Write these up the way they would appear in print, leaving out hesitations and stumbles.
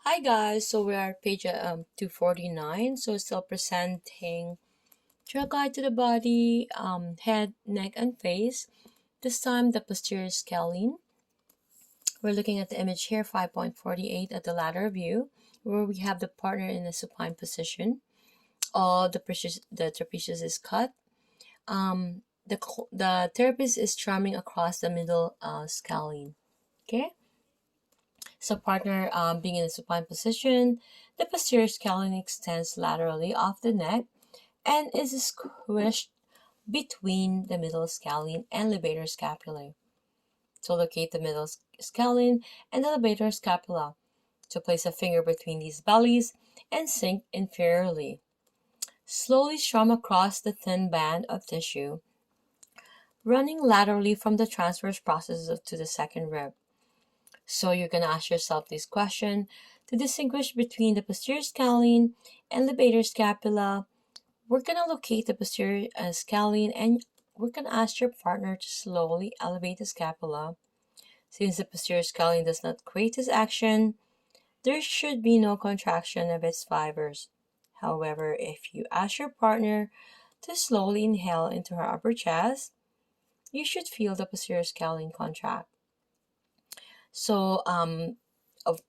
Hi guys, so we are at page 249, so still presenting your guide to the body, head, neck, and face. This time the posterior scalene. We're looking at the image here, 5.48 at the lateral view, where we have the partner in a supine position. All the trapezius is cut. The therapist is strumming across the middle scalene. Okay. So partner being in a supine position, the posterior scalene extends laterally off the neck and is squished between the middle scalene and levator scapulae. So locate the middle scalene and the levator scapula. So place a finger between these bellies and sink inferiorly. Slowly strum across the thin band of tissue, running laterally from the transverse processes to the second rib. So you're going to ask yourself this question to distinguish between the posterior scalene and levator scapula. We're going to locate the posterior scalene and we're going to ask your partner to slowly elevate the scapula. Since the posterior scalene does not create this action, there should be no contraction of its fibers. However, if you ask your partner to slowly inhale into her upper chest, you should feel the posterior scalene contract. So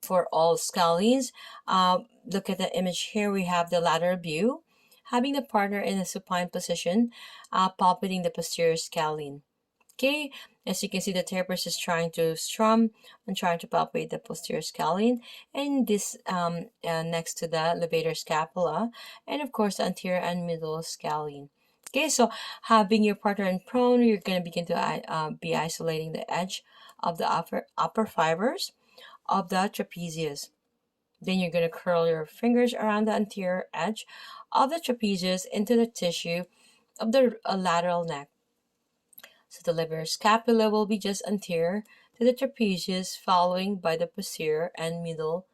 for all scalenes, look at the image here. We have the lateral view, having the partner in a supine position, palpating the posterior scalene. Okay, as you can see, the therapist is trying to strum and trying to palpate the posterior scalene, and this next to the levator scapula, and of course the anterior and middle scalene. Okay, so having your partner in prone, you're going to begin to be isolating the edge of the upper fibers of the trapezius. Then you're going to curl your fingers around the anterior edge of the trapezius into the tissue of the lateral neck. So the levator scapula will be just anterior to the trapezius, following by the posterior and middle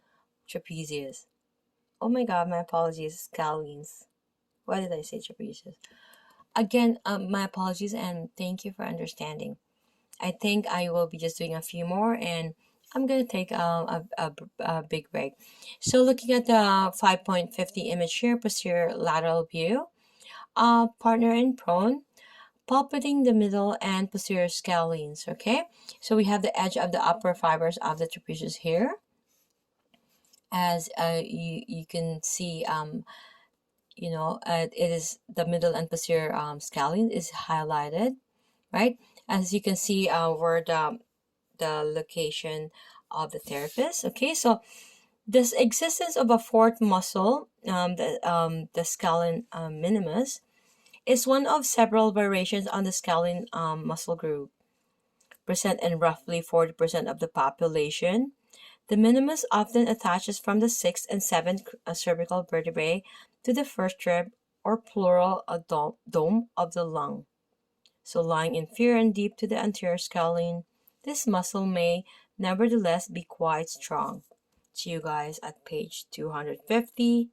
trapezius. Oh my god, my apologies, scalenes. Why did I say trapezius? Again, my apologies and thank you for understanding. I think I will be just doing a few more and I'm going to take a big break. So looking at the 5.50 image here, posterior lateral view, partner in prone, palpating the middle and posterior scalenes, okay? So we have the edge of the upper fibers of the trapezius here. As you can see, it is the middle and posterior scalene is highlighted, right? As you can see where the location of the therapist. Okay, so this existence of a fourth muscle, the scalene minimus, is one of several variations on the scalene muscle group, present in roughly 40% of the population. The minimus often attaches from the sixth and seventh cervical vertebrae to the first rib or plural dome of the lung. So lying inferior and deep to the anterior scalene, this muscle may nevertheless be quite strong. See you guys at page 250.